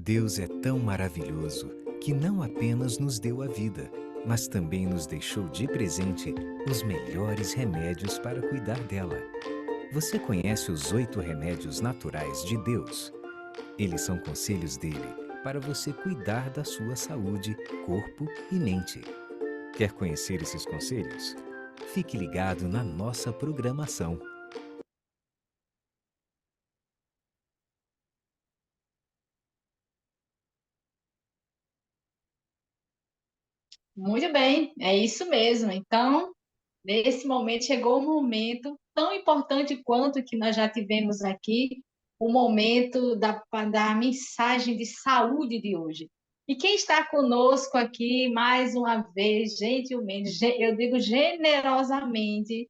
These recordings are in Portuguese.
Deus é tão maravilhoso que não apenas nos deu a vida, mas também nos deixou de presente os melhores remédios para cuidar dela. Você conhece os 8 remédios naturais de Deus? Eles são conselhos dele para você cuidar da sua saúde, corpo e mente. Quer conhecer esses conselhos? Fique ligado na nossa programação. Muito bem, é isso mesmo. Então, nesse momento, chegou o momento tão importante quanto que nós já tivemos aqui, o momento da mensagem de saúde de hoje. E quem está conosco aqui, mais uma vez, gentilmente, eu digo generosamente,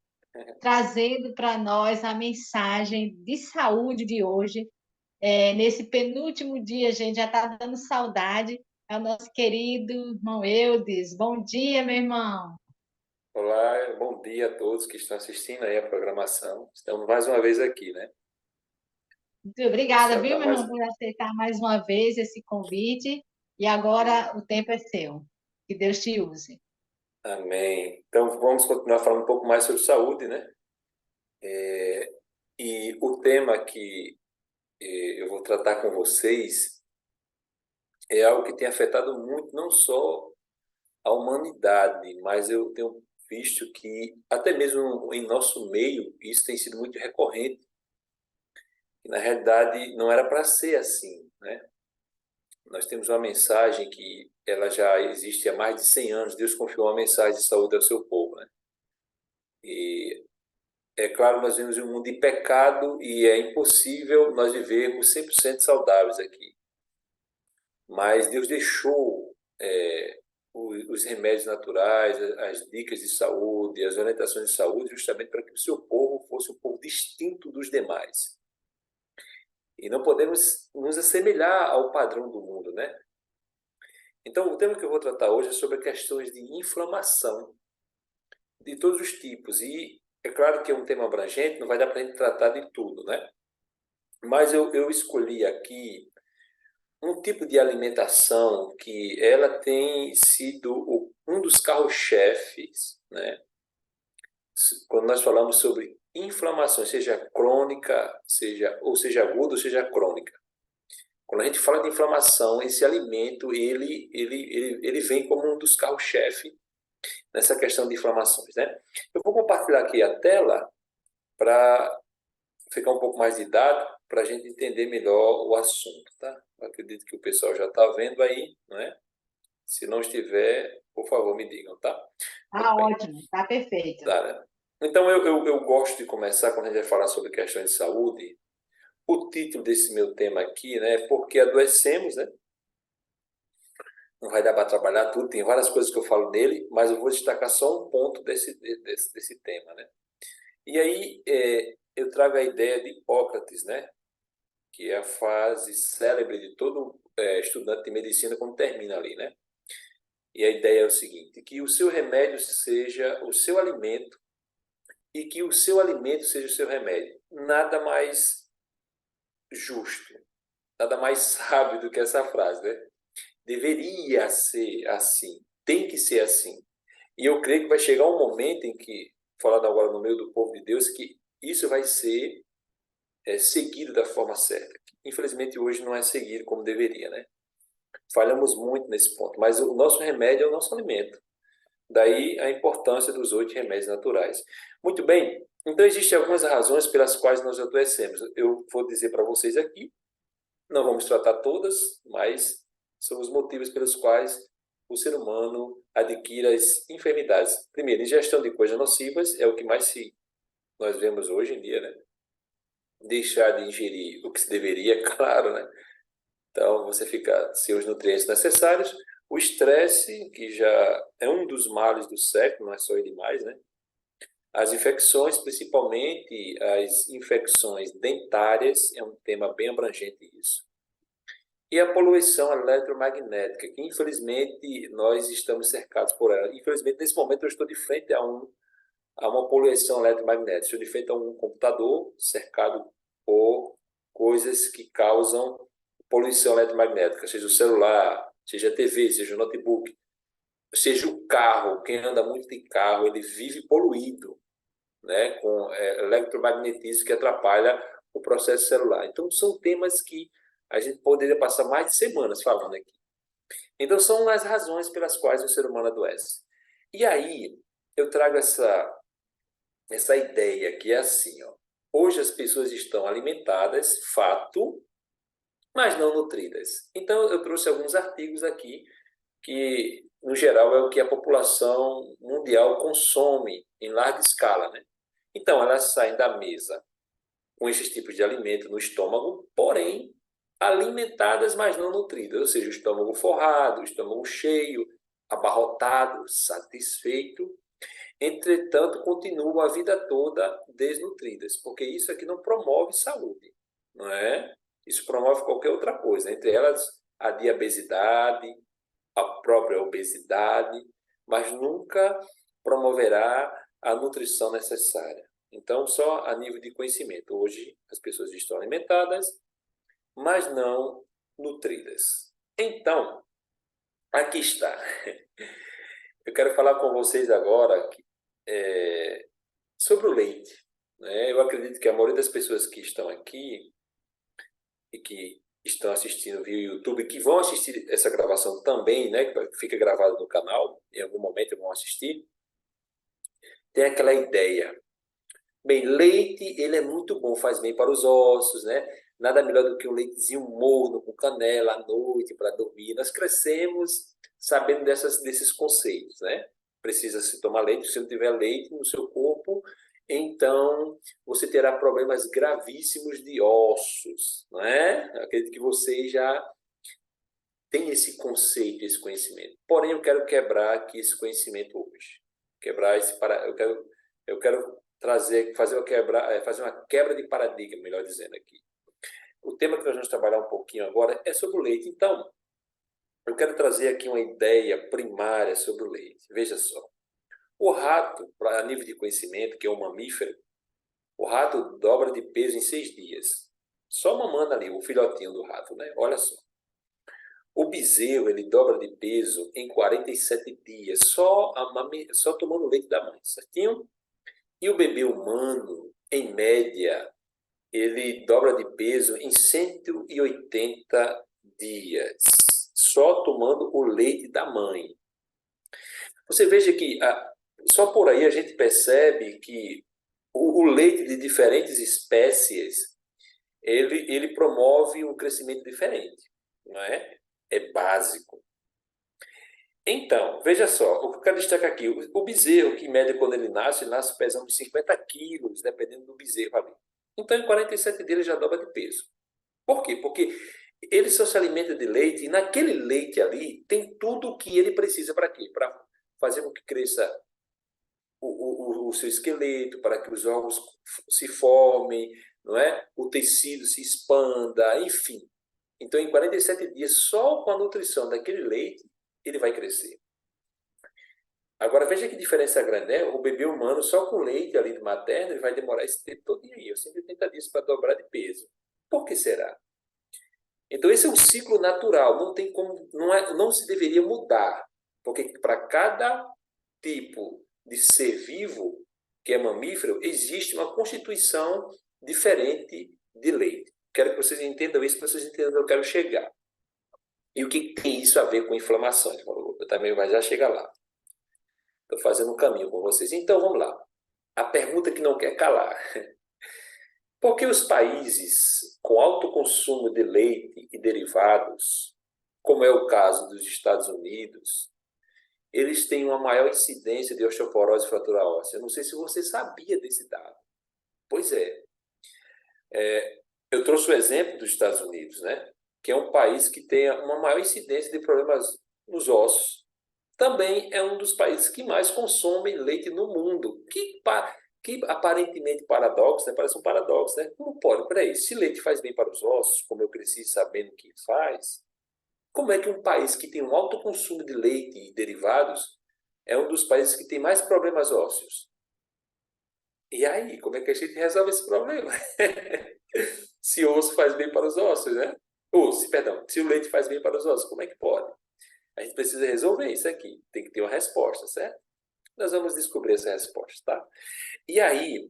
trazendo para nós a mensagem de saúde de hoje, nesse penúltimo dia, gente, já está dando saudade. É o nosso querido irmão Eudes. Bom dia, meu irmão. Olá, bom dia a todos que estão assistindo aí a programação. Estamos mais uma vez aqui, né? Muito O obrigada, céu viu, está meu mais... irmão, por aceitar mais uma vez esse convite. E agora o tempo é seu. Que Deus te use. Amém. Então, vamos continuar falando um pouco mais sobre saúde, né? E o tema que eu vou tratar com vocês é algo que tem afetado muito, não só a humanidade, mas eu tenho visto que, até mesmo em nosso meio, isso tem sido muito recorrente. E, na realidade, não era para ser assim, né? Nós temos uma mensagem que ela já existe há mais de 100 anos. Deus confiou uma mensagem de saúde ao seu povo, né? E é claro, nós vivemos em um mundo de pecado e é impossível nós vivermos 100% saudáveis aqui. Mas Deus deixou os remédios naturais, as dicas de saúde, as orientações de saúde, justamente para que o seu povo fosse um povo distinto dos demais. E não podemos nos assemelhar ao padrão do mundo, né? Então, o tema que eu vou tratar hoje é sobre questões de inflamação de todos os tipos. E é claro que é um tema abrangente, não vai dar para a gente tratar de tudo, né? Mas eu escolhi aqui um tipo de alimentação que ela tem sido um dos carros-chefes, né? Quando nós falamos sobre inflamação, seja crônica, seja aguda, ou seja crônica. Quando a gente fala de inflamação, esse alimento ele vem como um dos carros-chefes nessa questão de inflamações, né? Eu vou compartilhar aqui a tela para ficar um pouco mais didático, para a gente entender melhor o assunto, tá? Eu acredito que o pessoal já está vendo aí, não é? Se não estiver, por favor, me digam, tá? Tá Muito bem. ótimo, tá perfeito. Tá, né? Então, eu gosto de começar, quando a gente vai falar sobre questões de saúde, o título desse meu tema aqui, né, é Por que Adoecemos, né? Não vai dar para trabalhar tudo, tem várias coisas que eu falo dele, mas eu vou destacar só um ponto desse tema, né? E aí eu trago a ideia de Hipócrates, né? Que é a frase célebre de todo estudante de medicina quando termina ali, né? E a ideia é o seguinte, que o seu remédio seja o seu alimento e que o seu alimento seja o seu remédio. Nada mais justo, nada mais sábio do que essa frase, né? Deveria ser assim, tem que ser assim. E eu creio que vai chegar um momento em que, falando agora no meio do povo de Deus, que isso vai ser seguido da forma certa. Infelizmente, hoje não é seguido como deveria, né? Falhamos muito nesse ponto, mas o nosso remédio é o nosso alimento. Daí a importância dos 8 remédios naturais. Muito bem, então existem algumas razões pelas quais nós adoecemos. Eu vou dizer para vocês aqui, não vamos tratar todas, mas são os motivos pelos quais o ser humano adquire as enfermidades. Primeiro, ingestão de coisas nocivas é o que mais nós vemos hoje em dia, né? Deixar de ingerir o que se deveria, claro, né? Então, você fica sem os nutrientes necessários. O estresse, que já é um dos males do século, não é só ele mais, né? As infecções, principalmente as infecções dentárias, é um tema bem abrangente isso. E a poluição eletromagnética, que infelizmente nós estamos cercados por ela. Infelizmente, nesse momento, eu estou de frente a uma poluição eletromagnética. Estou de frente a um computador cercado por coisas que causam poluição eletromagnética, seja o celular, seja a TV, seja o notebook, seja o carro. Quem anda muito de carro, ele vive poluído, né, com eletromagnetismo que atrapalha o processo celular. Então, são temas que a gente poderia passar mais de semanas falando aqui. Então, são as razões pelas quais o ser humano adoece. E aí, eu trago essa ideia que é assim, ó. Hoje as pessoas estão alimentadas, fato, mas não nutridas. Então, eu trouxe alguns artigos aqui que, no geral, é o que a população mundial consome em larga escala, né? Então, elas saem da mesa com esses tipos de alimento no estômago, porém, alimentadas, mas não nutridas. Ou seja, o estômago forrado, o estômago cheio, abarrotado, satisfeito. Entretanto, continuam a vida toda desnutridas, porque isso aqui não promove saúde, não é? Isso promove qualquer outra coisa, entre elas a diabesidade, a própria obesidade, mas nunca promoverá a nutrição necessária. Então, só a nível de conhecimento. Hoje, as pessoas estão alimentadas, mas não nutridas. Então, aqui está. Eu quero falar com vocês agora sobre o leite, né? Eu acredito que a maioria das pessoas que estão aqui e que estão assistindo via YouTube, que vão assistir essa gravação também, né, que fica gravado no canal, em algum momento vão assistir, tem aquela ideia. Bem, leite, ele é muito bom, faz bem para os ossos, né? Nada melhor do que um leitezinho morno com canela à noite para dormir. Nós crescemos sabendo desses conceitos, né? Precisa se tomar leite, se não tiver leite no seu corpo, então você terá problemas gravíssimos de ossos, não é? Acredito que vocês já têm esse conceito, esse conhecimento. Porém, eu quero quebrar aqui esse conhecimento hoje. Eu quero fazer uma quebra de paradigma, melhor dizendo aqui. O tema que nós vamos trabalhar um pouquinho agora é sobre o leite. Então, eu quero trazer aqui uma ideia primária sobre o leite. Veja só. O rato, a nível de conhecimento, que é um mamífero, o rato dobra de peso em 6 dias. Só mamando ali, o filhotinho do rato, né? Olha só. O bezerro, ele dobra de peso em 47 dias, só tomando leite da mãe, certinho? E o bebê humano, em média, ele dobra de peso em 180 dias, só tomando o leite da mãe. Você veja que só por aí a gente percebe que o leite de diferentes espécies, ele promove um crescimento diferente, não é? É básico. Então, veja só, o que eu quero destacar aqui, o bezerro, que em média quando ele nasce pesando 50 quilos, dependendo do bezerro ali. Então, em 47 dias ele já dobra de peso. Por quê? Porque ele só se alimenta de leite, e naquele leite ali tem tudo o que ele precisa para quê? Para fazer com que cresça o seu esqueleto, para que os órgãos se formem, não é? O tecido se expanda, enfim. Então, em 47 dias, só com a nutrição daquele leite, ele vai crescer. Agora, veja que diferença grande, né? O bebê humano, só com leite ali materno, ele vai demorar esse tempo todo aí, 180 dias para dobrar de peso. Por que será? Então, esse é um ciclo natural, não tem como, não se deveria mudar, porque para cada tipo de ser vivo, que é mamífero, existe uma constituição diferente de leite. Quero que vocês entendam isso, para vocês entenderem onde eu quero chegar. E o que tem isso a ver com inflamação? Eu também vai já chegar lá. Estou fazendo um caminho com vocês. Então, vamos lá. A pergunta que não quer calar. Por que os países com alto consumo de leite e derivados, como é o caso dos Estados Unidos, eles têm uma maior incidência de osteoporose e fratura óssea? Eu não sei se você sabia desse dado. Pois é. Eu trouxe o exemplo dos Estados Unidos, né? Que é um país que tem uma maior incidência de problemas nos ossos. Também é um dos países que mais consomem leite no mundo. Que aparentemente paradoxo, né? Parece um paradoxo, né? Como pode? Peraí, se leite faz bem para os ossos, como eu cresci sabendo que faz, como é que um país que tem um alto consumo de leite e derivados é um dos países que tem mais problemas ósseos? E aí, como é que a gente resolve esse problema? Se o osso faz bem para os ossos, né? Ou, perdão, se o leite faz bem para os ossos, como é que pode? A gente precisa resolver isso aqui. Tem que ter uma resposta, certo? Nós vamos descobrir essa resposta, tá? E aí,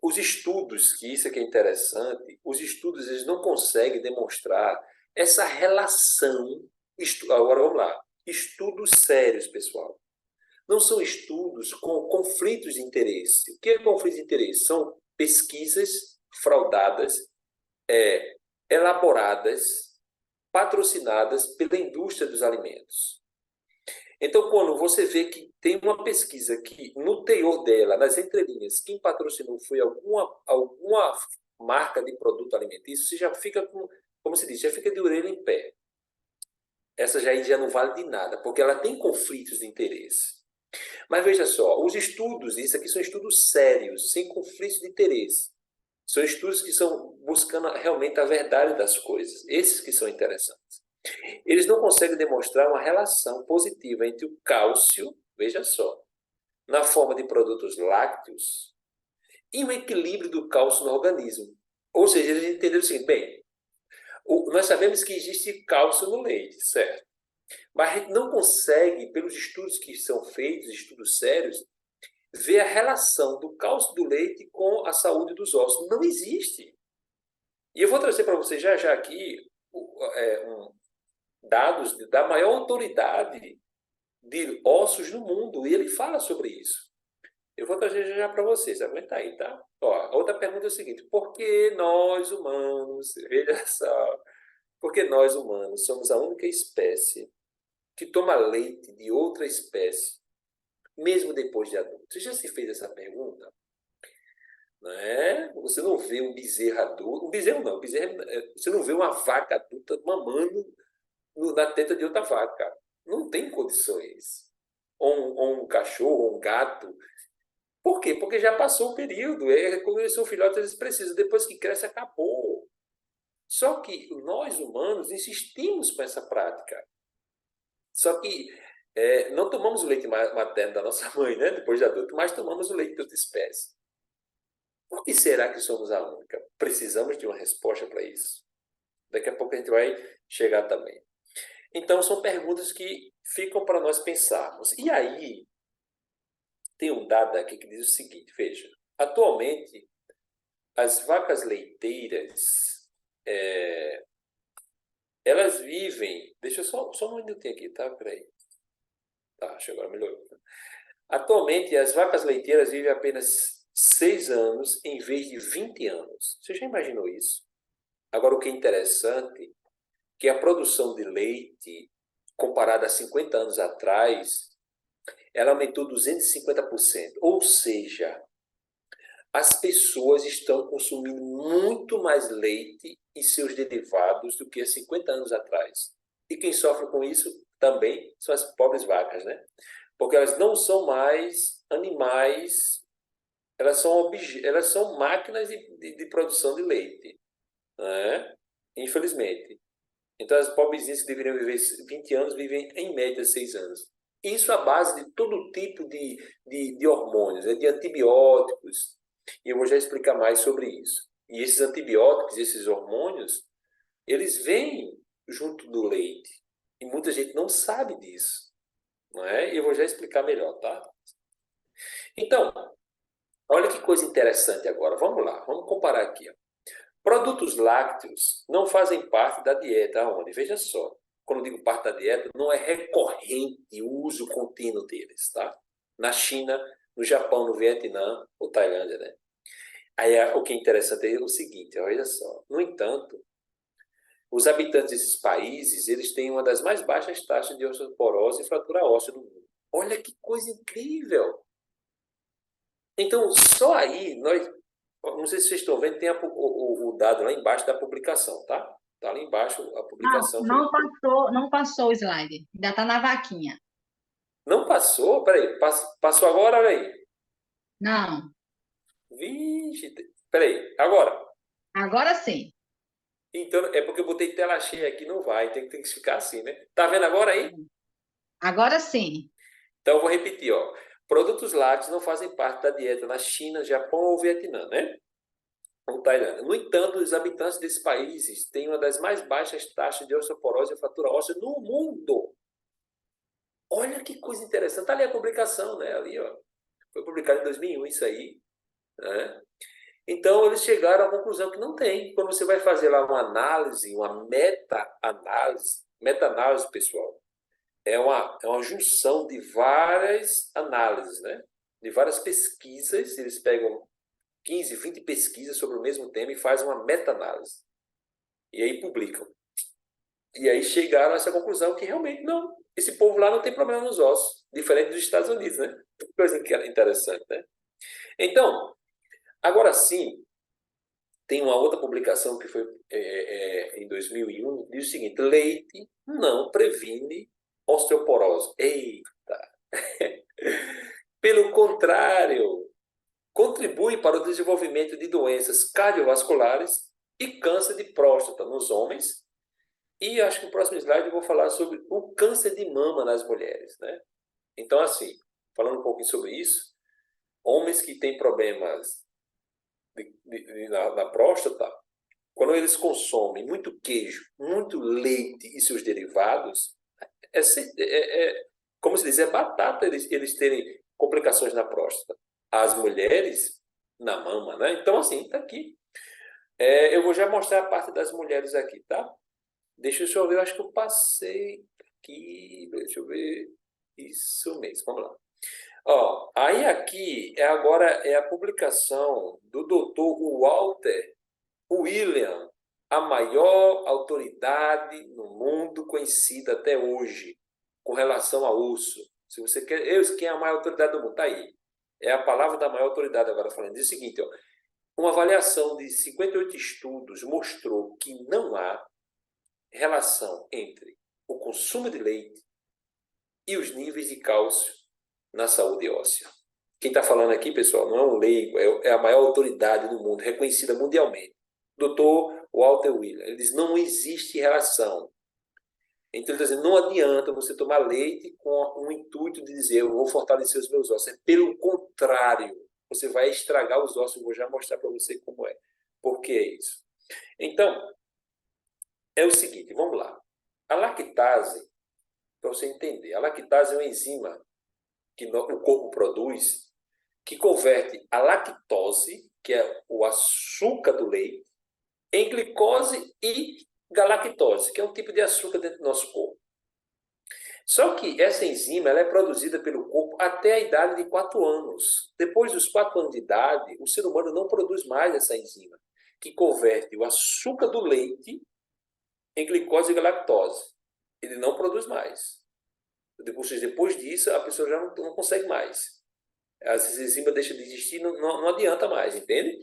os estudos, que isso aqui é interessante, os estudos eles não conseguem demonstrar essa relação. Agora vamos lá. Estudos sérios, pessoal. Não são estudos com conflitos de interesse. O que é conflito de interesse? São pesquisas fraudadas, elaboradas, patrocinadas pela indústria dos alimentos. Então, quando você vê que tem uma pesquisa que, no teor dela, nas entrelinhas, quem patrocinou foi alguma marca de produto alimentício, você já fica com, como se diz, já fica de orelha em pé. Essa já não vale de nada, porque ela tem conflitos de interesse. Mas veja só, os estudos, isso aqui são estudos sérios, sem conflitos de interesse. São estudos que estão buscando realmente a verdade das coisas. Esses que são interessantes. Eles não conseguem demonstrar uma relação positiva entre o cálcio, veja só, na forma de produtos lácteos, e o equilíbrio do cálcio no organismo. Ou seja, eles entenderam o seguinte, bem, nós sabemos que existe cálcio no leite, certo? Mas a gente não consegue, pelos estudos que são feitos, estudos sérios, ver a relação do cálcio do leite com a saúde dos ossos. Não existe. E eu vou trazer para vocês já aqui dados da maior autoridade de ossos no mundo, e ele fala sobre isso. Eu vou trazer já para vocês, aguenta aí, tá? Ó, a outra pergunta é o seguinte, por que nós humanos, veja só, por que nós humanos somos a única espécie que toma leite de outra espécie, mesmo depois de adulto? Você já se fez essa pergunta? Não é? Você não vê um bezerro adulto, você não vê uma vaca adulta mamando na teta de outra vaca. Não tem condições. Ou um cachorro, ou um gato. Por quê? Porque já passou o período. Quando eles são filhotes, eles precisam. Depois que cresce, acabou. Só que nós, humanos, insistimos com essa prática. Só que não tomamos o leite materno da nossa mãe, né? Depois de adulto, mas tomamos o leite de outra espécie. Por que será que somos a única? Precisamos de uma resposta para isso. Daqui a pouco a gente vai chegar também. Então, são perguntas que ficam para nós pensarmos. E aí, tem um dado aqui que diz o seguinte, veja, atualmente, as vacas leiteiras, elas vivem... Deixa eu só um minutinho aqui, tá? Peraí. Tá, acho que agora melhorou. Atualmente, as vacas leiteiras vivem apenas 6 anos em vez de 20 anos. Você já imaginou isso? Agora, o que é interessante que a produção de leite, comparada a 50 anos atrás, ela aumentou 250%. Ou seja, as pessoas estão consumindo muito mais leite e seus derivados do que há 50 anos atrás. E quem sofre com isso também são as pobres vacas, né? Porque elas não são mais animais, elas são máquinas de produção de leite, né? Infelizmente. Então, as pobrezinhas que deveriam viver 20 anos vivem, em média, 6 anos. Isso à base de todo tipo de hormônios, de antibióticos. E eu vou já explicar mais sobre isso. E esses antibióticos, esses hormônios, eles vêm junto do leite. E muita gente não sabe disso. Não é? E eu vou já explicar melhor, tá? Então, olha que coisa interessante agora. Vamos lá, vamos comparar aqui. Ó. Produtos lácteos não fazem parte da dieta. Aonde? Veja só. Quando eu digo parte da dieta, não é recorrente o uso contínuo deles, tá? Na China, no Japão, no Vietnã ou Tailândia, né? Aí o que é interessante é o seguinte, olha só. No entanto, os habitantes desses países, eles têm uma das mais baixas taxas de osteoporose e fratura óssea do mundo. Olha que coisa incrível! Então, só aí, não sei se vocês estão vendo, tem o dado lá embaixo da publicação, tá? Está lá embaixo a Não, publicação. não passou o slide. Ainda está na vaquinha. Não passou? Peraí, passou agora? Olha aí. Não, Vixe, peraí, agora. agora sim. Então, é porque eu botei tela cheia aqui, não vai, tem que ficar assim, né? Tá vendo agora aí? Agora sim. Então, eu vou repetir, ó. Produtos lácteos não fazem parte da dieta na China, Japão ou Vietnã, né? ou Tailândia. No entanto, os habitantes desses países têm uma das mais baixas taxas de osteoporose e fratura óssea no mundo. Olha que coisa interessante. Está ali a publicação, né? Ali, ó. Foi publicado em 2001 isso aí, né? Então, eles chegaram à conclusão que não tem. Quando você vai fazer lá uma análise, uma meta-análise, pessoal, é uma junção de várias análises, né? De várias pesquisas. Eles pegam 15, 20 pesquisas sobre o mesmo tema e fazem uma meta-análise. E aí publicam. E aí chegaram a essa conclusão que realmente não, esse povo lá não tem problema nos ossos, diferente dos Estados Unidos, né? Que coisa interessante, né? Então, agora sim, tem uma outra publicação que foi em 2001, diz o seguinte: leite não previne osteoporose. Eita! Pelo contrário, contribui para o desenvolvimento de doenças cardiovasculares e câncer de próstata nos homens. E acho que no próximo slide eu vou falar sobre o câncer de mama nas mulheres, né? Então, assim, falando um pouquinho sobre isso, homens que têm problemas na próstata, quando eles consomem muito queijo, muito leite e seus derivados, como se diz, é batata eles terem complicações na próstata. As mulheres, na mama, né? Então, assim, tá aqui. Eu vou já mostrar a parte das mulheres aqui, tá? Deixa eu ver, eu acho que eu passei aqui, deixa eu ver. Isso mesmo, vamos lá. Ó, aí aqui agora é a publicação do Dr. Walter William, a maior autoridade no mundo conhecida até hoje com relação ao osso. Se você quer, quem é a maior autoridade do mundo? Tá aí. É a palavra da maior autoridade agora falando. Diz o seguinte, ó, uma avaliação de 58 estudos mostrou que não há relação entre o consumo de leite e os níveis de cálcio na saúde óssea. Quem está falando aqui, pessoal, não é um leigo, é a maior autoridade do mundo, reconhecida mundialmente. Dr. Walter William. Ele diz, não existe relação. Então, ele está dizendo, não adianta você tomar leite com o intuito de dizer, eu vou fortalecer os meus ossos. É pelo contrário, você vai estragar os ossos. Eu vou já mostrar para você como é. Por que é isso? Então, é o seguinte, vamos lá. A lactase, para você entender, a lactase é uma enzima que o corpo produz, que converte a lactose, que é o açúcar do leite, em glicose e galactose, que é um tipo de açúcar dentro do nosso corpo. Só que essa enzima ela é produzida pelo corpo até a idade de 4 anos. Depois dos 4 anos de idade, o ser humano não produz mais essa enzima, que converte o açúcar do leite em glicose e galactose. Ele não produz mais. Depois disso, a pessoa já não consegue mais. Essa enzima deixa de existir, não adianta mais, entende?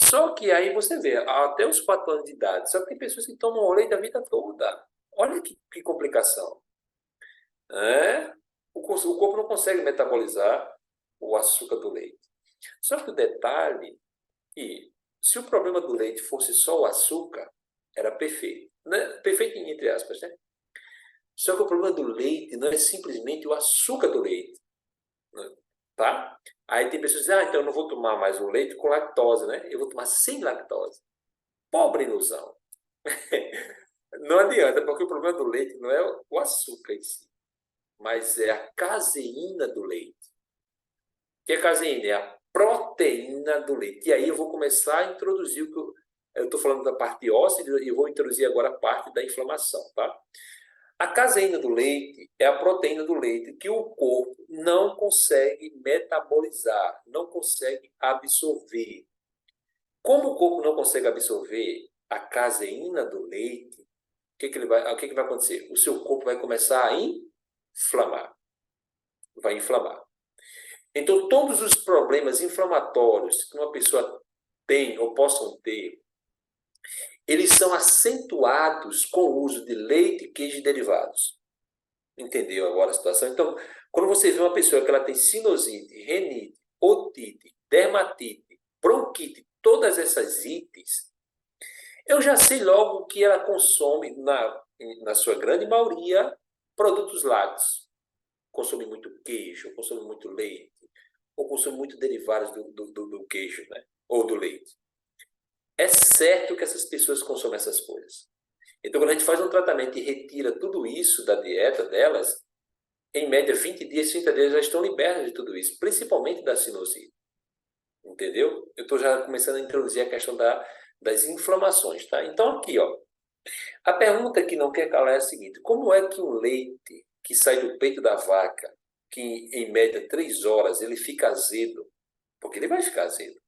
Só que aí você vê, até os 4 anos de idade, só que tem pessoas que tomam leite a vida toda. Olha que complicação. O corpo não consegue metabolizar o açúcar do leite. Só que o detalhe que, se o problema do leite fosse só o açúcar, era perfeito. Né? Perfeito entre aspas, né? Só que o problema do leite não é simplesmente o açúcar do leite. Né? Tá? Aí tem pessoas que dizem, então eu não vou tomar mais o leite com lactose, né? Eu vou tomar sem lactose. Pobre ilusão. Não adianta, porque o problema do leite não é o açúcar em si, mas é a caseína do leite. O que é caseína? É a proteína do leite. E aí eu vou começar a introduzir o que eu estou falando da parte óssea e eu vou introduzir agora a parte da inflamação, tá? A caseína do leite é a proteína do leite que o corpo não consegue metabolizar, não consegue absorver. Como o corpo não consegue absorver a caseína do leite, o que vai acontecer? O seu corpo vai começar a inflamar. Vai inflamar. Então, todos os problemas inflamatórios que uma pessoa tem ou possam ter, eles são acentuados com o uso de leite, queijo e derivados. Entendeu agora a situação? Então, quando você vê uma pessoa que ela tem sinusite, renite, otite, dermatite, bronquite, todas essas ites, eu já sei logo que ela consome, na sua grande maioria, produtos lácteos. Consome muito queijo, consome muito leite, ou consome muito derivados do queijo, né? Ou do leite. é certo que essas pessoas consomem essas coisas. Então, quando a gente faz um tratamento e retira tudo isso da dieta delas, em média, 20 dias, 30 dias, já estão libertas de tudo isso, principalmente da sinusite. Entendeu? Eu estou já começando a introduzir a questão das inflamações, tá? Então, aqui, ó, a pergunta que não quer calar é a seguinte: como é que um leite que sai do peito da vaca, que em média 3 horas, ele fica azedo? Porque ele vai ficar azedo.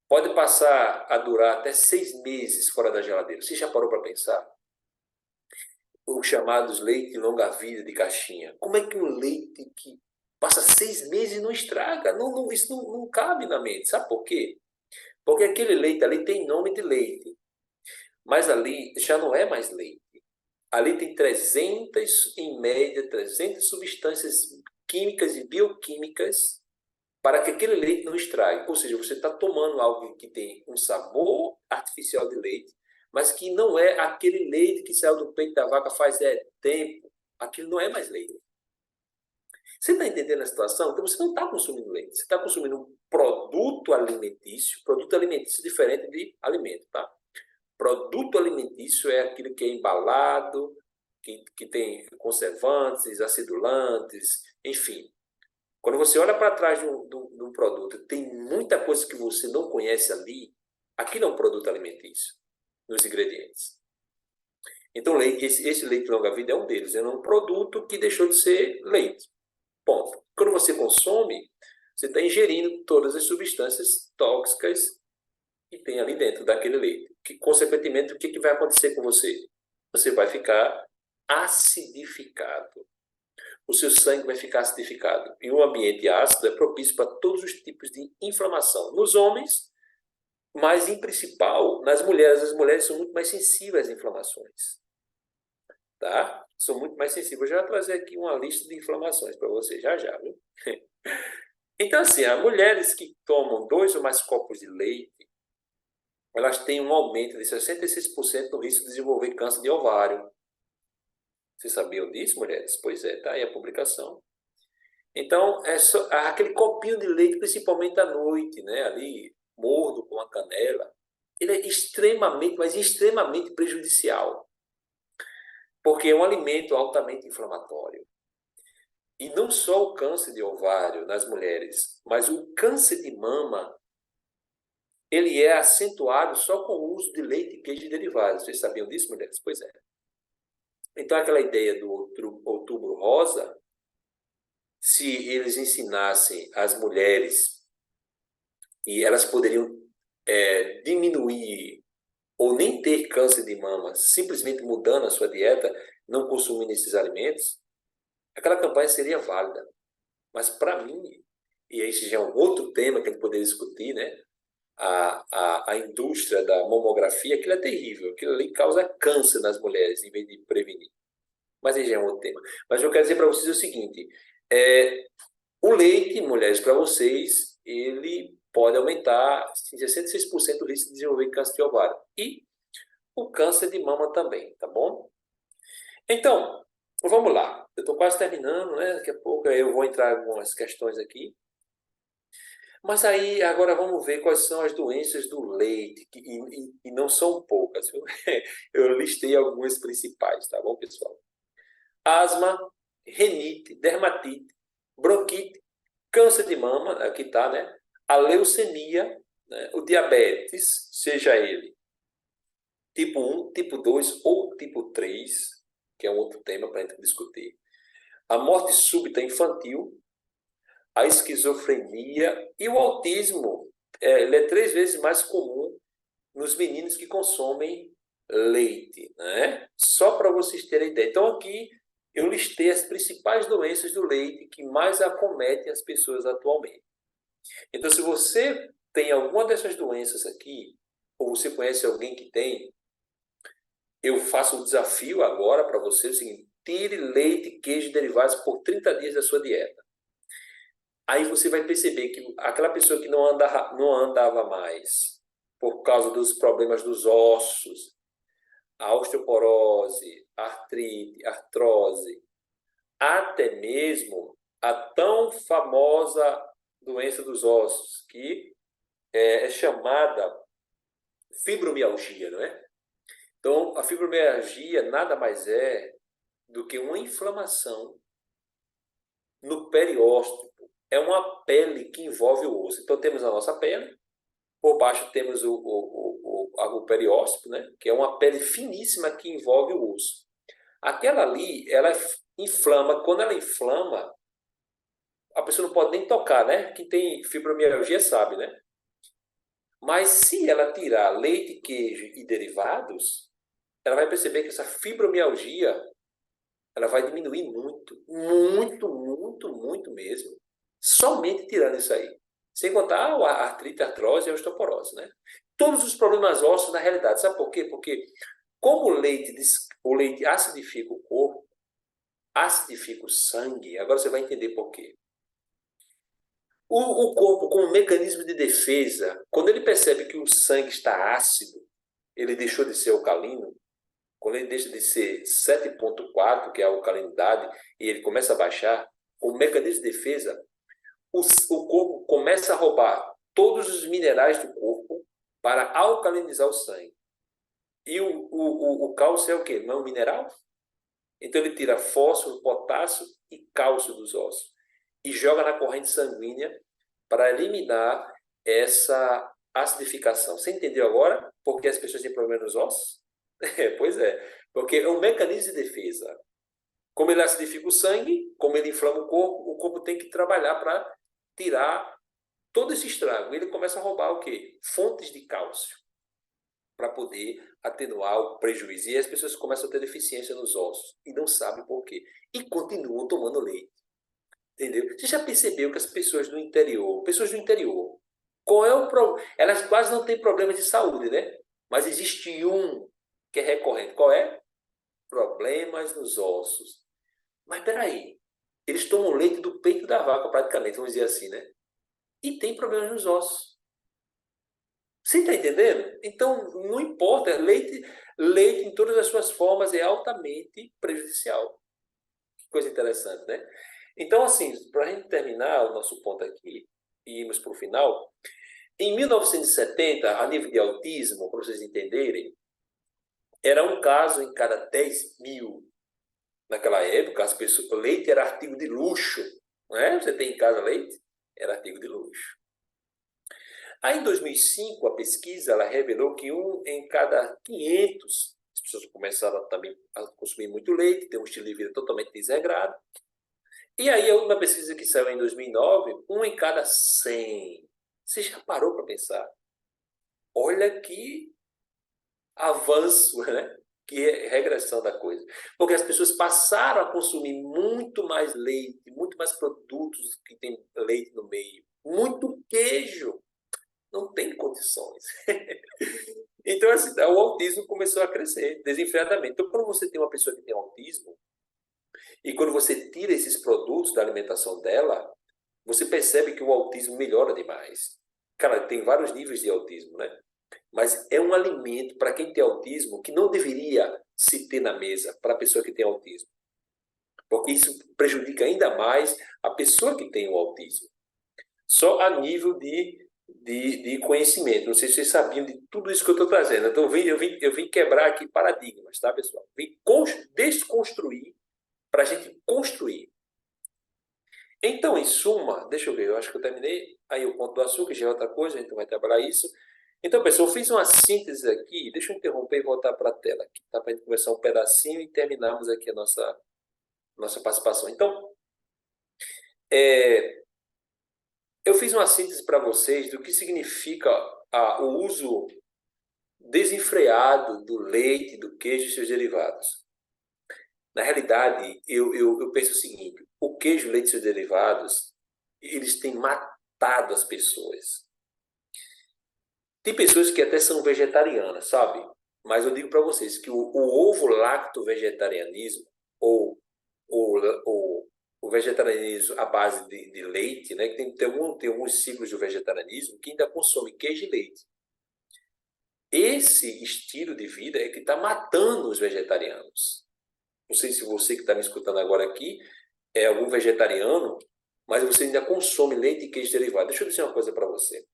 Pode passar a durar até 6 meses fora da geladeira. Você já parou para pensar? Os chamados leite longa-vida de caixinha. Como é que um leite que passa 6 meses e não estraga? Isso não cabe na mente. Sabe por quê? Porque aquele leite ali tem nome de leite. Mas ali já não é mais leite. Ali tem 300, em média, 300 substâncias químicas e bioquímicas para que aquele leite não estrague. Ou seja, você está tomando algo que tem um sabor artificial de leite, mas que não é aquele leite que saiu do peito da vaca faz tempo. Aquilo não é mais leite. Você está entendendo a situação? Então você não está consumindo leite. Você está consumindo um produto alimentício diferente de alimento, tá? Produto alimentício é aquilo que é embalado, que tem conservantes, acidulantes, enfim. Quando você olha para trás de um produto, tem muita coisa que você não conhece ali, aquilo é um produto alimentício, nos ingredientes. Então, esse leite longa-vida é um deles. É um produto que deixou de ser leite. Ponto. Quando você consome, você está ingerindo todas as substâncias tóxicas que tem ali dentro daquele leite. Que, consequentemente, o que vai acontecer com você? Você vai ficar acidificado. O seu sangue vai ficar acidificado. E um ambiente ácido é propício para todos os tipos de inflamação. Nos homens, mas em principal nas mulheres. As mulheres são muito mais sensíveis às inflamações. Tá? São muito mais sensíveis. Eu já vou trazer aqui uma lista de inflamações para você, já, viu? Então, assim, as mulheres que tomam 2 ou mais copos de leite, elas têm um aumento de 66% no risco de desenvolver câncer de ovário. Vocês sabiam disso, mulheres? Pois é, tá aí a publicação. Então, aquele copinho de leite, principalmente à noite, né? Ali, morno com a canela, ele é extremamente, mas extremamente prejudicial. Porque é um alimento altamente inflamatório. E não só o câncer de ovário nas mulheres, mas o câncer de mama, ele é acentuado só com o uso de leite, queijo e derivados. Vocês sabiam disso, mulheres? Pois é. Então, aquela ideia do outubro rosa, se eles ensinassem as mulheres e elas poderiam diminuir ou nem ter câncer de mama, simplesmente mudando a sua dieta, não consumindo esses alimentos, aquela campanha seria válida. Mas para mim, e esse já é um outro tema que a gente poderia discutir, né? A indústria da mamografia, aquilo é terrível, aquilo ali causa câncer nas mulheres, em vez de prevenir. Mas esse já é um outro tema. Mas eu quero dizer para vocês o seguinte, o leite, mulheres, para vocês, ele pode aumentar 66% o risco de desenvolver câncer de ovário. E o câncer de mama também, tá bom? Então, vamos lá. Eu estou quase terminando, né? Daqui a pouco eu vou entrar em algumas questões aqui. Mas aí, agora vamos ver quais são as doenças do leite, e não são poucas. Eu listei algumas principais, tá bom, pessoal? Asma, renite, dermatite, bronquite, câncer de mama, aqui está, né? A leucemia, né? O diabetes, seja ele tipo 1, tipo 2 ou tipo 3, que é um outro tema para a gente discutir. A morte súbita infantil, a esquizofrenia e o autismo. Ele é 3 vezes mais comum nos meninos que consomem leite, né? Só para vocês terem ideia. Então, aqui eu listei as principais doenças do leite que mais acometem as pessoas atualmente. Então, se você tem alguma dessas doenças aqui, ou você conhece alguém que tem, eu faço um desafio agora para você, o seguinte: tire leite, queijo e derivados por 30 dias da sua dieta. Aí você vai perceber que aquela pessoa que não andava mais por causa dos problemas dos ossos, a osteoporose, a artrite, a artrose, até mesmo a tão famosa doença dos ossos, que é chamada fibromialgia, não é? Então, a fibromialgia nada mais é do que uma inflamação no periósteo. É uma pele que envolve o osso. Então, temos a nossa pele, por baixo temos o periósteo, né? Que é uma pele finíssima que envolve o osso. Aquela ali, ela inflama. Quando ela inflama, a pessoa não pode nem tocar, né? Quem tem fibromialgia sabe, né? Mas se ela tirar leite, queijo e derivados, ela vai perceber que essa fibromialgia ela vai diminuir muito, muito, muito, muito mesmo. Somente tirando isso aí. Sem contar a artrite, a artrose e a osteoporose, né? Todos os problemas ósseos na realidade. Sabe por quê? Porque como o leite acidifica o corpo, acidifica o sangue, agora você vai entender por quê. O corpo, como mecanismo de defesa, quando ele percebe que o sangue está ácido, ele deixou de ser alcalino, quando ele deixa de ser 7,4, que é a alcalinidade, e ele começa a baixar, o mecanismo de defesa, o corpo começa a roubar todos os minerais do corpo para alcalinizar o sangue. E o cálcio é o quê? Não é um mineral? Então ele tira fósforo, potássio e cálcio dos ossos e joga na corrente sanguínea para eliminar essa acidificação. Você entendeu agora por que as pessoas têm problema nos ossos? Pois é, porque é um mecanismo de defesa. Como ele acidifica o sangue, como ele inflama o corpo tem que trabalhar para tirar todo esse estrago. Ele começa a roubar o quê? Fontes de cálcio, para poder atenuar o prejuízo. E as pessoas começam a ter deficiência nos ossos e não sabem por quê. E continuam tomando leite. Entendeu? Você já percebeu que as pessoas do interior, qual é o problema? Elas quase não têm problemas de saúde, né? Mas existe um que é recorrente. Qual é? Problemas nos ossos. Mas peraí, eles tomam leite do peito da vaca, praticamente, vamos dizer assim, né? E tem problemas nos ossos. Você está entendendo? Então, não importa, leite em todas as suas formas é altamente prejudicial. Que coisa interessante, né? Então, assim, para a gente terminar o nosso ponto aqui e irmos para o final, em 1970, a nível de autismo, para vocês entenderem, era um caso em cada 10 mil. Naquela época, as pessoas, leite era artigo de luxo. Não é? Você tem em casa leite? Era artigo de luxo. Aí, em 2005, a pesquisa ela revelou que 1 em cada 500, as pessoas começaram também a consumir muito leite, ter um estilo de vida totalmente desregrado. E aí, a última pesquisa que saiu em 2009, 1 em cada 100. Você já parou para pensar? Olha que avanço, né? Que regressão da coisa. Porque as pessoas passaram a consumir muito mais leite, muito mais produtos que tem leite no meio, muito queijo. Não tem condições. Então, assim, o autismo começou a crescer desenfreadamente. Então, quando você tem uma pessoa que tem autismo, e quando você tira esses produtos da alimentação dela, você percebe que o autismo melhora demais. Cara, tem vários níveis de autismo, né? Mas é um alimento para quem tem autismo que não deveria se ter na mesa para a pessoa que tem autismo. Porque isso prejudica ainda mais a pessoa que tem o autismo. Só a nível de conhecimento. Não sei se vocês sabiam de tudo isso que eu estou trazendo. Então, eu vim quebrar aqui paradigmas, tá, pessoal? Vim desconstruir para a gente construir. Então, em suma, deixa eu ver, eu acho que eu terminei. Aí o ponto do açúcar já é outra coisa, a gente vai trabalhar isso. Então, pessoal, eu fiz uma síntese aqui. Deixa eu interromper e voltar para a tela aqui, tá? Para a gente conversar um pedacinho e terminarmos aqui a nossa participação. Então, eu fiz uma síntese para vocês do que significa o uso desenfreado do leite, do queijo e seus derivados. Na realidade, eu penso o seguinte: o queijo, o leite e seus derivados, eles têm matado as pessoas. Tem pessoas que até são vegetarianas, sabe? Mas eu digo para vocês que o ovo-lacto-vegetarianismo, ou o vegetarianismo à base de leite, né? Tem alguns ciclos do vegetarianismo que ainda consome queijo e leite. Esse estilo de vida é que está matando os vegetarianos. Não sei se você que está me escutando agora aqui é algum vegetariano, mas você ainda consome leite e queijo derivado. Deixa eu dizer uma coisa para você.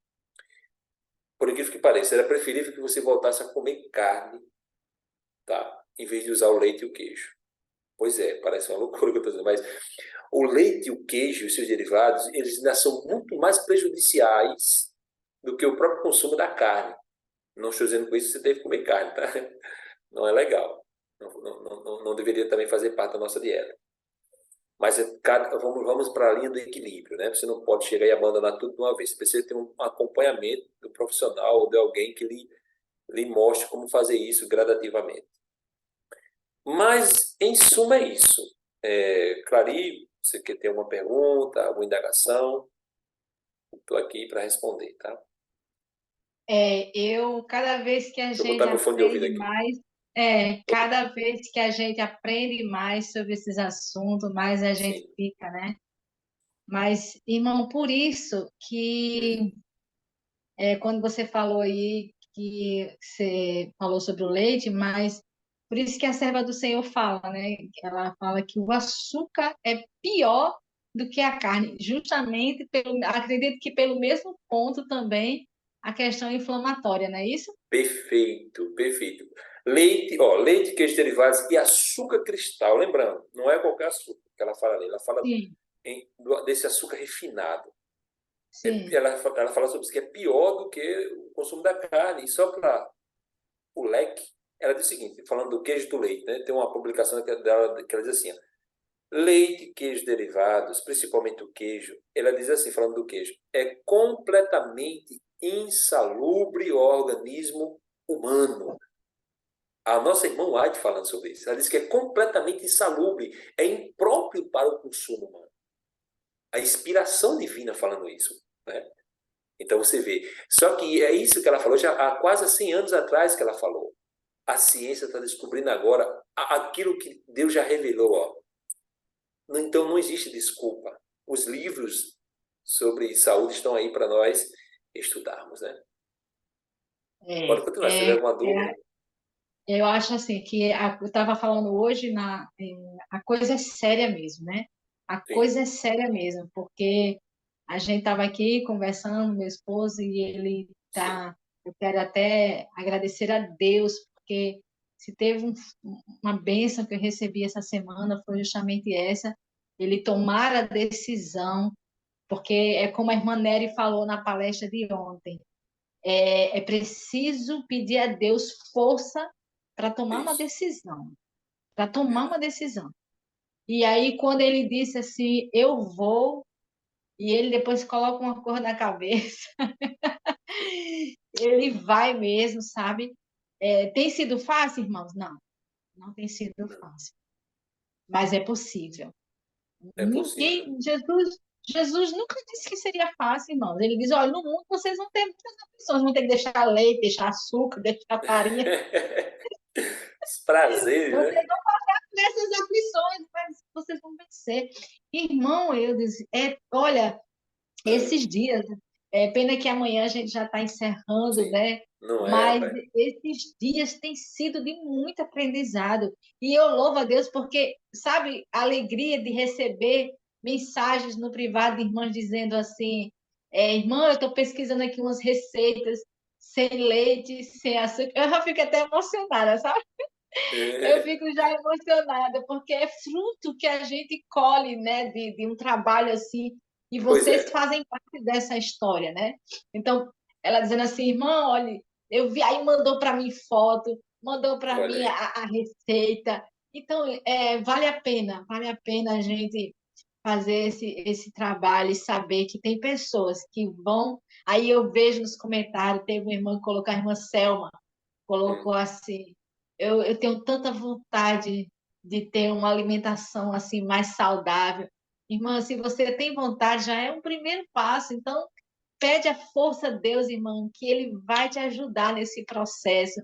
por incrível que pareça, era preferível que você voltasse a comer carne, tá? Em vez de usar o leite e o queijo. Pois é, parece uma loucura o que eu estou dizendo, mas o leite e o queijo e seus derivados, eles ainda são muito mais prejudiciais do que o próprio consumo da carne. Não estou dizendo com isso que você deve comer carne, tá? Não é legal. Não deveria também fazer parte da nossa dieta. Mas vamos para a linha do equilíbrio, né? Você não pode chegar e abandonar tudo de uma vez. Você precisa ter um acompanhamento do profissional ou de alguém que lhe mostre como fazer isso gradativamente. Mas, em suma, é isso. Clary, você quer ter uma pergunta, alguma indagação? Estou aqui para responder, tá? Cada vez que a Deixa eu gente botar meu fone de ouvido aprende aqui. mais, cada vez que a gente aprende mais sobre esses assuntos, mais a gente Sim. fica, né? Mas, irmão, por isso que quando você falou aí que você falou sobre o leite, mas por isso que a serva do Senhor fala, né? Ela fala que o açúcar é pior do que a carne, justamente acredito que pelo mesmo ponto também a questão inflamatória, não é isso? Perfeito, perfeito. Leite, ó, leite, queijo derivados e açúcar cristal. Lembrando, não é qualquer açúcar que ela fala ali. Ela fala Sim, desse açúcar refinado. sim. Ela fala sobre isso, que é pior do que o consumo da carne. E só para o leque, ela diz o seguinte, falando do queijo e do leite, né? Tem uma publicação dela que ela diz assim, ó, leite, queijo derivados, principalmente o queijo, ela diz assim, falando do queijo, é completamente insalubre ao organismo humano. A nossa irmã White falando sobre isso, ela diz que é completamente insalubre, é impróprio para o consumo humano. A inspiração divina falando isso, né? Então você vê. Só que é isso que ela falou já há quase 100 anos atrás que ela falou. A ciência está descobrindo agora aquilo que Deus já revelou. Ó. Então não existe desculpa. Os livros sobre saúde estão aí para nós estudarmos, né? Pode É, continuar, se tiver é, alguma dúvida. eu acho assim que eu estava falando hoje a coisa é séria mesmo, né? A Sim, coisa é séria mesmo, porque a gente estava aqui conversando, meu esposo, e ele sim, tá. Eu quero até agradecer a Deus, porque se teve uma bênção que eu recebi essa semana, foi justamente essa, ele tomar a decisão, porque é como a irmã Nery falou na palestra de ontem, é preciso pedir a Deus força para tomar uma isso. decisão, para tomar uma Verdade. decisão. E aí, quando ele disse assim, eu vou, e ele depois coloca uma cor na cabeça, ele vai mesmo, sabe? Tem sido fácil, irmãos? Não, não tem sido Não, fácil, mas é possível. é possível. Jesus nunca disse que seria fácil, irmãos. Ele diz, olha, no mundo vocês vão ter muitas opções, vão ter que deixar leite, deixar açúcar, deixar farinha. Os prazeres, Vocês né? vão nessas aflições, mas vocês vão vencer. Irmão, eu disse, olha, Ah, esses dias, pena que amanhã a gente já está encerrando, sim. né? Não é, Mas rapaz? esses dias têm sido de muito aprendizado. E eu louvo a Deus porque, sabe, a alegria de receber mensagens no privado de irmãs dizendo assim, irmã, eu estou pesquisando aqui umas receitas sem leite, sem açúcar. Eu já fico até emocionada, sabe? Eu É, fico já emocionada, porque é fruto que a gente colhe, né, de um trabalho assim, e pois vocês é, fazem parte dessa história, né? Então, ela dizendo assim, irmã, olha, eu vi, aí mandou para mim foto, mandou para olha mim aí. a receita. Então, vale a pena a gente fazer esse trabalho e saber que tem pessoas que vão. Aí eu vejo nos comentários, teve uma irmã que colocou, a irmã Selma, Hum, colocou assim, eu tenho tanta vontade de ter uma alimentação assim mais saudável. Irmã, se você tem vontade, já é um primeiro passo. Então, pede a força a Deus, irmão, que Ele vai te ajudar nesse processo.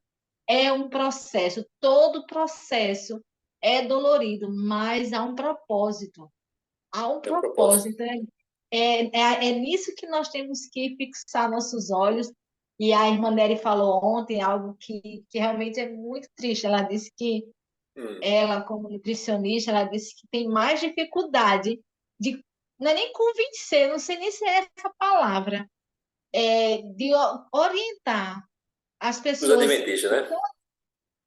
É um processo, todo processo é dolorido, mas há um propósito. Há um é um propósito. propósito. É nisso que nós temos que fixar nossos olhos. E a irmã Nery falou ontem algo que realmente é muito triste. Ela disse que Hum, ela, como nutricionista, ela disse que tem mais dificuldade de, não é nem convencer, não sei nem se é essa palavra, de orientar as Os pessoas adventistas, né?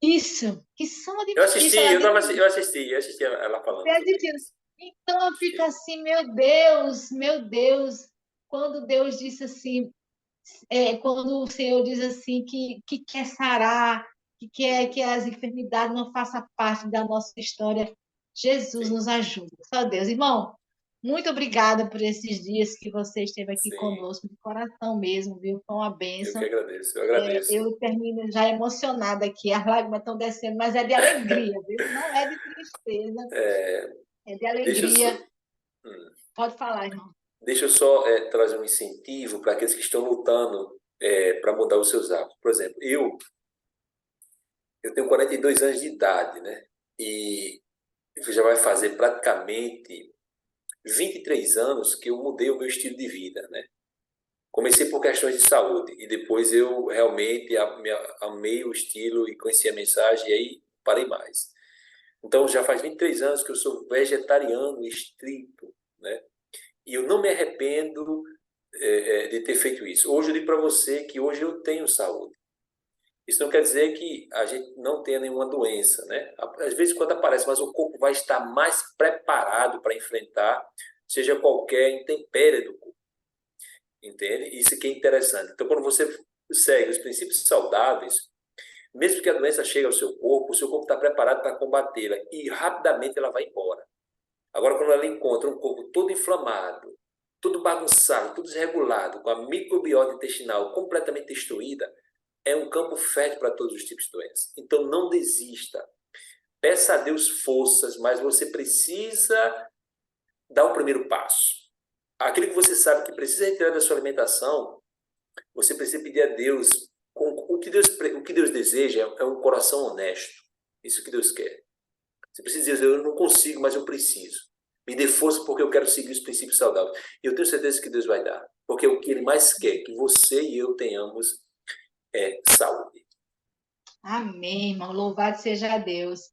isso, que são Eu assisti, adventistas lá eu, dentro. tava, eu assisti ela falando sobre isso. Então eu fico Assisti. assim, meu Deus, quando Deus disse assim, quando o Senhor diz assim que quer sarar, que quer que as enfermidades não façam parte da nossa história, Jesus Sim, nos ajuda. Só Deus. Irmão, muito obrigada por esses dias que você esteve aqui sim. conosco, de coração mesmo, viu? Foi uma Eu que bênção. agradeço, eu agradeço. Eu termino já emocionada aqui, as lágrimas estão descendo, mas é de alegria, viu? Não é de tristeza, É, é de deixa eu só, alegria. hum, Pode falar, irmão. deixa eu só trazer um incentivo para aqueles que estão lutando para mudar os seus hábitos. Por exemplo, eu tenho 42 anos de idade, né? E já vai fazer praticamente 23 anos que eu mudei o meu estilo de vida, né? Comecei por questões de saúde e depois eu realmente amei o estilo e conheci a mensagem e aí parei mais. Então já faz 23 anos que eu sou vegetariano estrito, né? E eu não me arrependo de ter feito isso. Hoje eu digo para você que hoje eu tenho saúde. Isso não quer dizer que a gente não tenha nenhuma doença, né? Às vezes quando aparece, mas o corpo vai estar mais preparado para enfrentar, seja qualquer intempérie do corpo, entende? Isso que é interessante. Então, quando você segue os princípios saudáveis, mesmo que a doença chegue ao seu corpo, o seu corpo está preparado para combatê-la e rapidamente ela vai embora. Agora, quando ela encontra um corpo todo inflamado, todo bagunçado, todo desregulado, com a microbiota intestinal completamente destruída, é um campo fértil para todos os tipos de doenças. Então, não desista. Peça a Deus forças, mas você precisa dar o primeiro passo. Aquilo que você sabe que precisa retirar da sua alimentação, você precisa pedir a Deus. O que Deus deseja é um coração honesto. Isso que Deus quer. Você precisa dizer, eu não consigo, mas eu preciso. Me dê força porque eu quero seguir os princípios saudáveis. E eu tenho certeza que Deus vai dar. Porque o que Ele mais quer, que você e eu tenhamos, é saúde. Amém, irmão. Louvado seja Deus.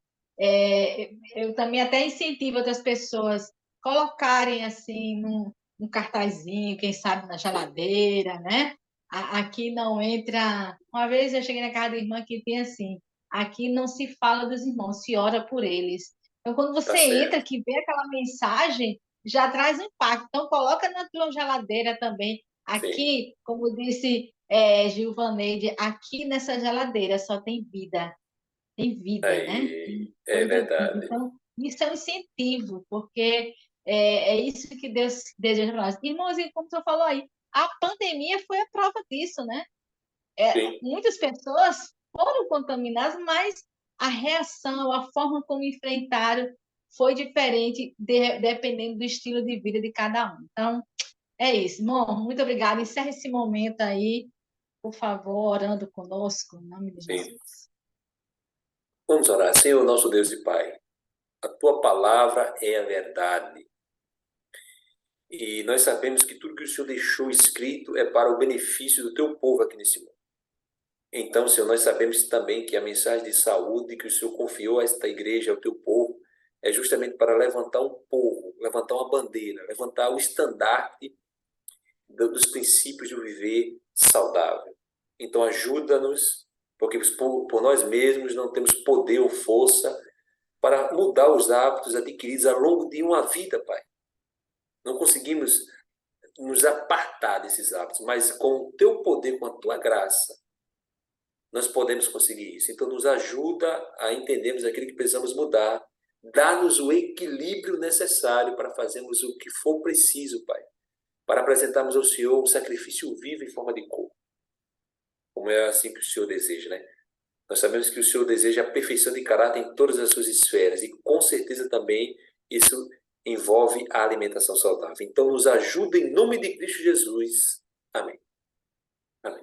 Eu também até incentivo outras pessoas colocarem assim num cartazinho, quem sabe na Sim, geladeira, né? Aqui não entra. Uma vez eu cheguei na casa da irmã que tem assim: aqui não se fala dos irmãos, se ora por eles. Então, quando tá você entra, certo. que vê aquela mensagem, já traz um impacto. Então, coloca na tua geladeira também. Sim, Aqui, como disse Gilvaneide, aqui nessa geladeira só tem vida, né? Tem aí é coisa viva. verdade. Então, isso é um incentivo, porque é isso que Deus deseja para nós. Irmãos, e como o senhor falou aí, a pandemia foi a prova disso, né? Sim, Muitas pessoas foram contaminadas, mas a reação, a forma como enfrentaram foi diferente dependendo do estilo de vida de cada um. Então, é isso, irmão. Muito obrigada. Encerra esse momento aí, por favor, orando conosco, em nome de sim. Jesus. Vamos orar. Senhor, nosso Deus e Pai, a tua palavra é a verdade. E nós sabemos que tudo que o Senhor deixou escrito é para o benefício do teu povo aqui nesse mundo. Então, Senhor, nós sabemos também que a mensagem de saúde que o Senhor confiou a esta igreja, ao teu povo, é justamente para levantar um povo, levantar uma bandeira, levantar o estandarte dos princípios de viver saudável. Então, ajuda-nos, porque por nós mesmos não temos poder ou força para mudar os hábitos adquiridos ao longo de uma vida, Pai. Não conseguimos nos apartar desses hábitos, mas com o teu poder, com a tua graça, nós podemos conseguir isso. Então, nos ajuda a entendermos aquilo que precisamos mudar. Dá-nos o equilíbrio necessário para fazermos o que for preciso, Pai, para apresentarmos ao Senhor um sacrifício vivo em forma de corpo, como é assim que o Senhor deseja, né? Nós sabemos que o Senhor deseja a perfeição de caráter em todas as suas esferas e, com certeza, também isso envolve a alimentação saudável. Então, nos ajuda em nome de Cristo Jesus. Amém. Amém.